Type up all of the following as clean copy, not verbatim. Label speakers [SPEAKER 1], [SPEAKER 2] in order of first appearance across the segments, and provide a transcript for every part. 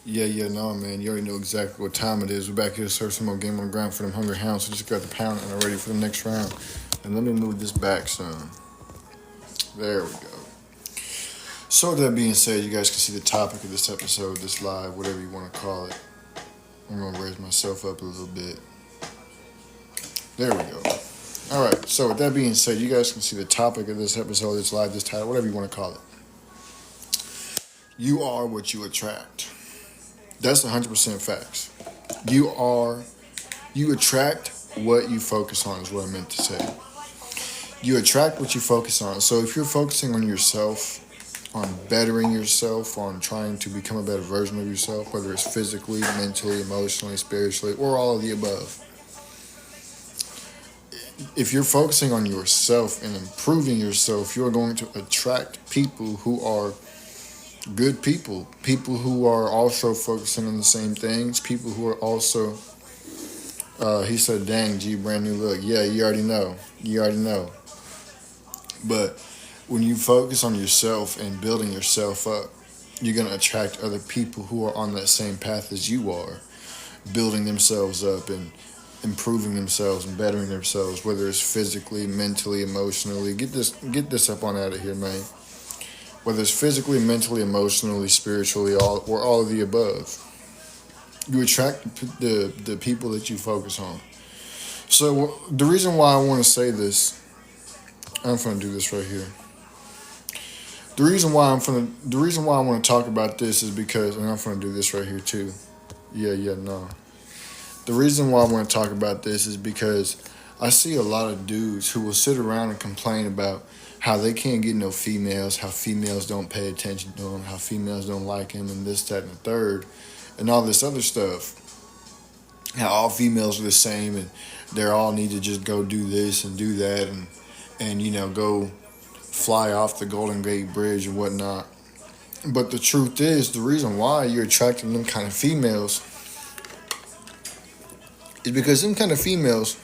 [SPEAKER 1] No, man. You already know exactly what time it is. We're back here to serve some more game on the ground for them hungry hounds. So just got the pound and I'm ready for the next round. And let me move this back some. There we go. So with that being said, you guys can see the topic of this episode, this live, whatever you want to call it. I'm gonna raise myself up a little bit. There we go. All right. So with that being said, you guys can see the topic of this episode, this live, this title, whatever you want to call it. You are what you attract. That's 100% facts. You attract what you focus on, is what I meant to say. You attract what you focus on. So if you're focusing on yourself, on bettering yourself, on trying to become a better version of yourself, whether it's physically, mentally, emotionally, spiritually, or all of the above. If you're focusing on yourself and improving yourself, you're going to attract people who are good people who are also focusing on the same things, people who are also, he said, dang, G, brand new look. Yeah, you already know. But when you focus on yourself and building yourself up, you're going to attract other people who are on that same path as you are, building themselves up and improving themselves and bettering themselves, whether it's physically, mentally, emotionally. Get this up on out of here, man. Whether it's physically, mentally, emotionally, spiritually, or all of the above. You attract the people that you focus on. So the reason why I want to say this, I'm going to do this right here. The reason why I want to talk about this is because, and I'm going to do this right here too. No. The reason why I want to talk about this is because I see a lot of dudes who will sit around and complain about how they can't get no females, how females don't pay attention to them, how females don't like him, and this, that, and the third, and all this other stuff. How all females are the same, and they all need to just go do this and do that, and go fly off the Golden Gate Bridge and whatnot. But the truth is, the reason why you're attracting them kind of females is because them kind of females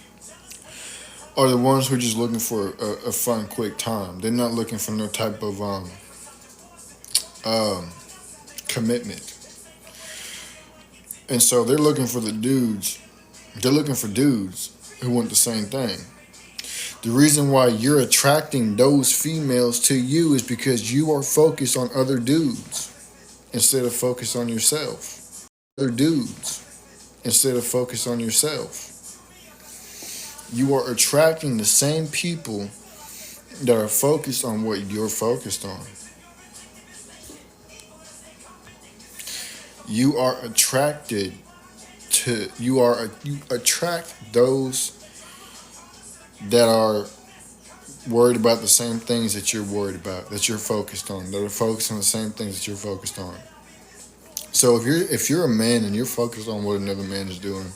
[SPEAKER 1] are the ones who are just looking for a fun, quick time. They're not looking for no type of commitment. And so they're looking for dudes who want the same thing. The reason why you're attracting those females to you is because you are focused on other dudes instead of focused on yourself. You are attracting the same people that are focused on what you're focused on. You attract those that are worried about the same things that you're worried about, that you're focused on, that are focused on the same things that you're focused on. So if you're a man and you're focused on what another man is doing,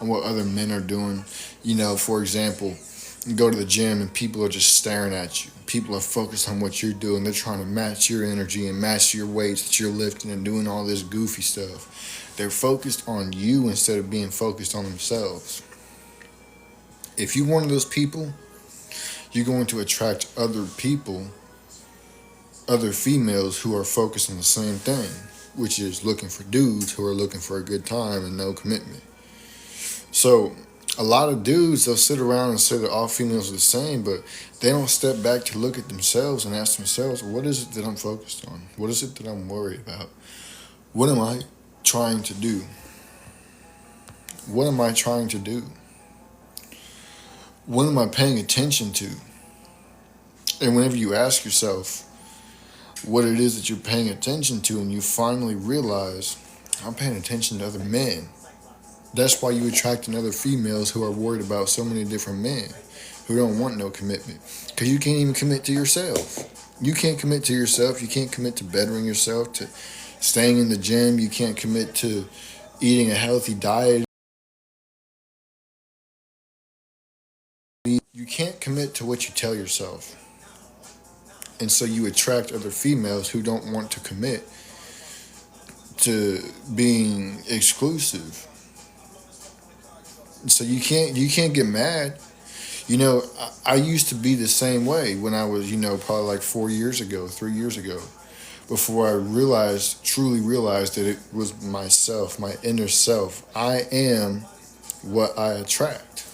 [SPEAKER 1] on what other men are doing, for example, you go to the gym and people are just staring at you. People are focused on what you're doing. They're trying to match your energy and match your weights that you're lifting and doing all this goofy stuff. They're focused on you instead of being focused on themselves. If you're one of those people, you're going to attract other people, other females who are focused on the same thing, which is looking for dudes who are looking for a good time and no commitment. So a lot of dudes, they'll sit around and say that all females are the same, but they don't step back to look at themselves and ask themselves, what is it that I'm focused on? What is it that I'm worried about? What am I trying to do? What am I trying to do? What am I paying attention to? And whenever you ask yourself what it is that you're paying attention to, and you finally realize, I'm paying attention to other men. That's why you attracting other females who are worried about so many different men who don't want no commitment. Because you can't even commit to yourself. You can't commit to yourself. You can't commit to bettering yourself, to staying in the gym. You can't commit to eating a healthy diet. You can't commit to what you tell yourself. And so you attract other females who don't want to commit to being exclusive. So you can't get mad. I used to be the same way when I was, probably like 3 years ago. before I truly realized that it was myself, my inner self. I am what I attract.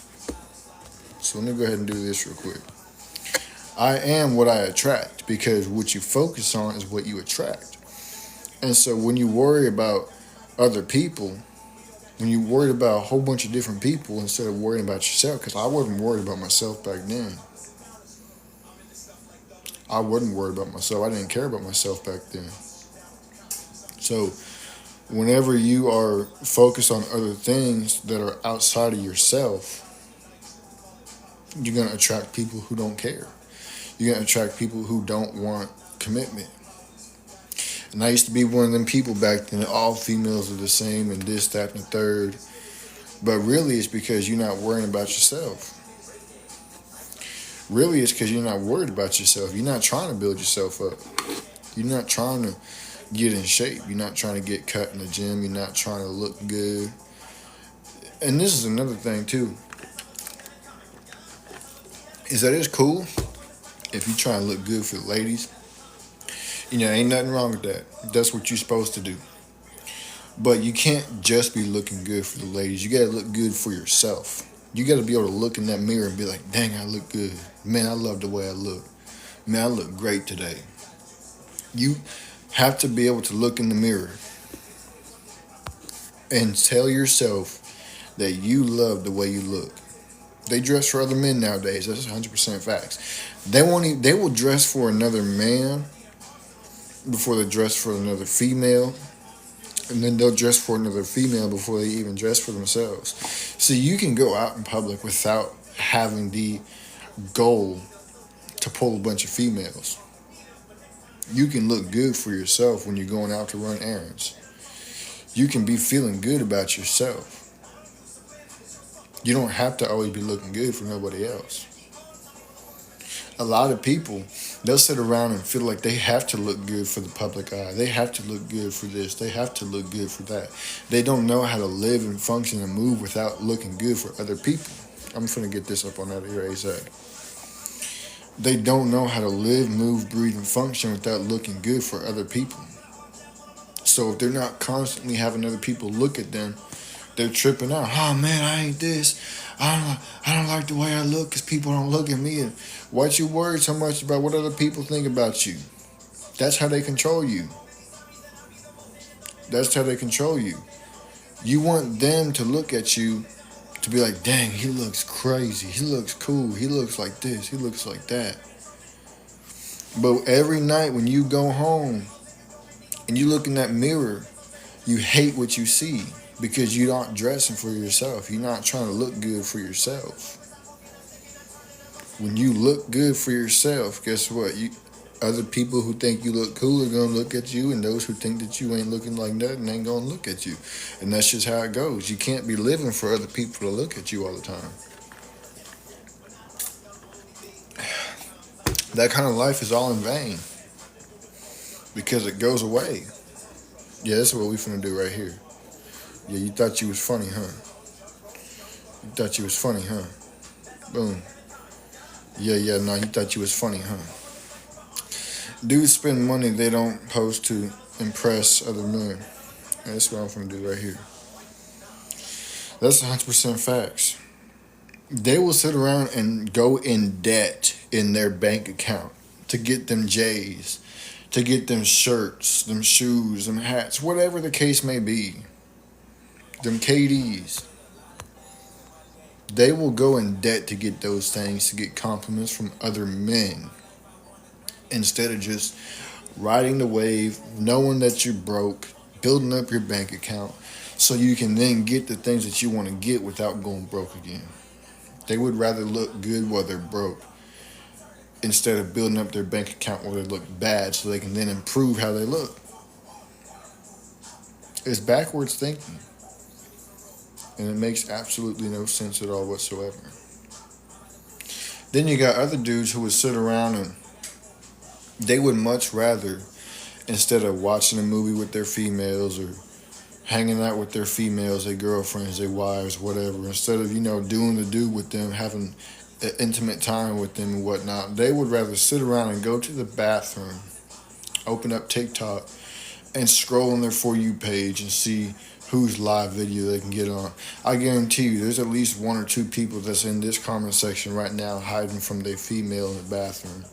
[SPEAKER 1] So let me go ahead and do this real quick. I am what I attract because what you focus on is what you attract. And so when you worry about other people, when you worried about a whole bunch of different people instead of worrying about yourself, because I wasn't worried about myself back then. I wasn't worried about myself. I didn't care about myself back then. So whenever you are focused on other things that are outside of yourself, you're going to attract people who don't care. You're going to attract people who don't want commitment. And I used to be one of them people back then, all females are the same and this, that, and the third. But really, it's because you're not worrying about yourself. Really, it's because you're not worried about yourself. You're not trying to build yourself up. You're not trying to get in shape. You're not trying to get cut in the gym. You're not trying to look good. And this is another thing, too, is that it's cool if you try to look good for the ladies. You know, ain't nothing wrong with that. That's what you're supposed to do. But you can't just be looking good for the ladies. You gotta look good for yourself. You gotta be able to look in that mirror and be like, dang, I look good. Man, I love the way I look. Man, I look great today. You have to be able to look in the mirror and tell yourself that you love the way you look. They dress for other men nowadays. That's 100% facts. They will dress for another man before they dress for another female. And then they'll dress for another female before they even dress for themselves. So you can go out in public without having the goal to pull a bunch of females. You can look good for yourself when you're going out to run errands. You can be feeling good about yourself. You don't have to always be looking good for nobody else. A lot of people, they'll sit around and feel like they have to look good for the public eye. They have to look good for this. They have to look good for that. They don't know how to live and function and move without looking good for other people. I'm finna get this up on out of here ASAP. They don't know how to live, move, breathe, and function without looking good for other people. So if they're not constantly having other people look at them, they're tripping out. Oh man, I ain't this. I don't like the way I look because people don't look at me. And why you worried so much about what other people think about you? That's how they control you. That's how they control you. You want them to look at you to be like, dang, he looks crazy. He looks cool. He looks like this. He looks like that. But every night when you go home and you look in that mirror, you hate what you see because you're not dressing for yourself. You're not trying to look good for yourself. When you look good for yourself, guess what? Other people who think you look cool are going to look at you, and those who think that you ain't looking like nothing ain't going to look at you. And that's just how it goes. You can't be living for other people to look at you all the time. That kind of life is all in vain because it goes away. Yeah, that's what we finna do right here. Yeah, you thought you was funny, huh? You thought you was funny, huh? Boom. Yeah, no, you thought you was funny, huh? Dudes spend money they don't supposed to impress other men. That's what I'm finna do right here. That's 100% facts. They will sit around and go in debt in their bank account to get them J's, to get them shirts, them shoes, them hats, whatever the case may be. Them KDs. They will go in debt to get those things, to get compliments from other men. Instead of just riding the wave, knowing that you're broke, building up your bank account, so you can then get the things that you want to get without going broke again. They would rather look good while they're broke instead of building up their bank account while they look bad so they can then improve how they look. It's backwards thinking. And it makes absolutely no sense at all whatsoever. Then you got other dudes who would sit around and they would much rather, instead of watching a movie with their females or hanging out with their females, their girlfriends, their wives, whatever, instead of, doing the do with them, having intimate time with them and whatnot, they would rather sit around and go to the bathroom open up TikTok and scroll on their For You page and see whose live video they can get on. I guarantee you there's at least one or two people that's in this comment section right now hiding from their female in the bathroom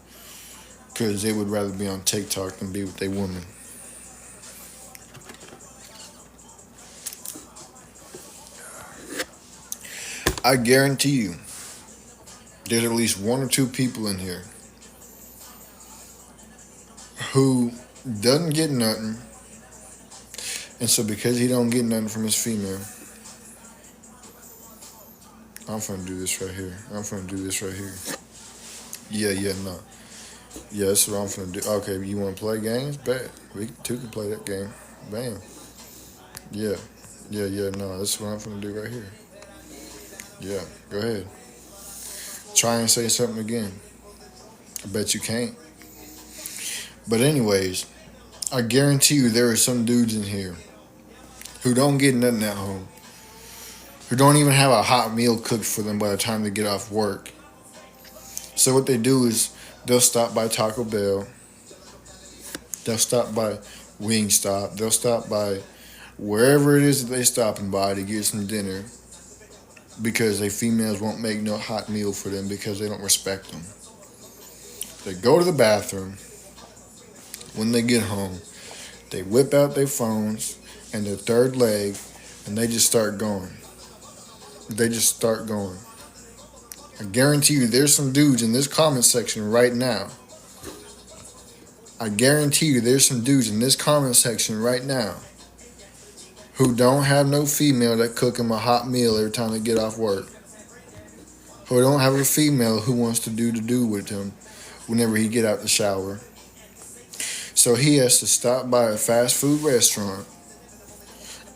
[SPEAKER 1] because they would rather be on TikTok than be with their woman. I guarantee you there's at least one or two people in here who doesn't get nothing, and so because he don't get nothing from his female, I'm finna do this right here. I'm finna do this right here. Yeah, no. Yeah, that's what I'm finna do. Okay, you wanna play games? Bet. We two can play that game. Bam. Yeah. Yeah, no, that's what I'm finna do right here. Yeah, go ahead. Try and say something again. I bet you can't. But anyways, I guarantee you there are some dudes in here who don't get nothing at home, who don't even have a hot meal cooked for them by the time they get off work. So what they do is they'll stop by Taco Bell, they'll stop by Wingstop, they'll stop by wherever it is that they stopping by to get some dinner because they females won't make no hot meal for them because they don't respect them. They go to the bathroom. When they get home, they whip out their phones and their third leg and they just start going. They just start going. I guarantee you there's some dudes in this comment section right now. I guarantee you there's some dudes in this comment section right now who don't have no female that cook them a hot meal every time they get off work. Who don't have a female who wants to do with him whenever he get out the shower. So he has to stop by a fast food restaurant,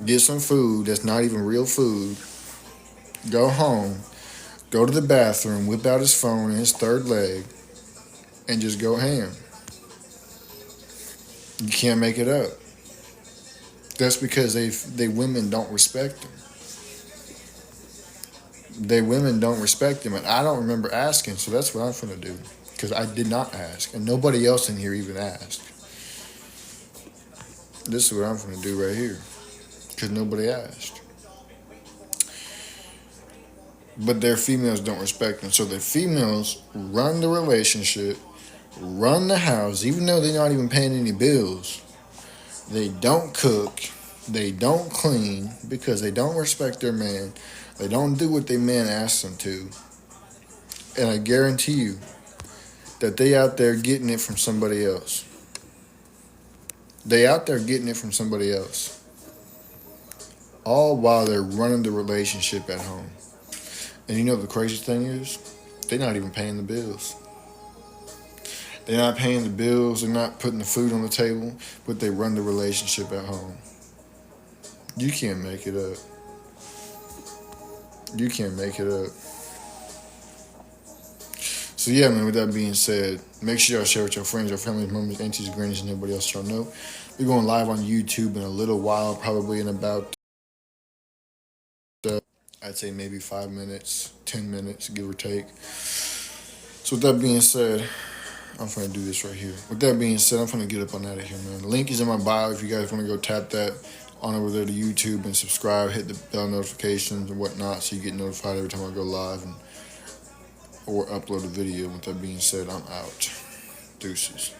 [SPEAKER 1] get some food that's not even real food, go home, go to the bathroom, whip out his phone and his third leg, and just go ham. You can't make it up. That's because they women don't respect him. They women don't respect him, and I don't remember asking, so that's what I'm finna do. Because I did not ask, and nobody else in here even asked. This is what I'm finna do right here. Because nobody asked. But their females don't respect them. So their females run the relationship, run the house, even though they're not even paying any bills. They don't cook. They don't clean because they don't respect their man. They don't do what their man asks them to. And I guarantee you that they out there getting it from somebody else. They out there getting it from somebody else. All while they're running the relationship at home. And you know the crazy thing is? They're not even paying the bills. They're not paying the bills. They're not putting the food on the table. But they run the relationship at home. You can't make it up. You can't make it up. So yeah, man, with that being said, make sure y'all share with your friends, your family members, aunties, grannies, and everybody else y'all know. We're going live on YouTube in a little while, probably in about, I'd say maybe 5 minutes, 10 minutes, give or take. So with that being said, I'm going to do this right here. With that being said, I'm going to get up on out of here, man. The link is in my bio if you guys want to go tap that on over there to YouTube and subscribe, hit the bell notifications and whatnot so you get notified every time I go live or upload a video. With that being said, I'm out. Deuces.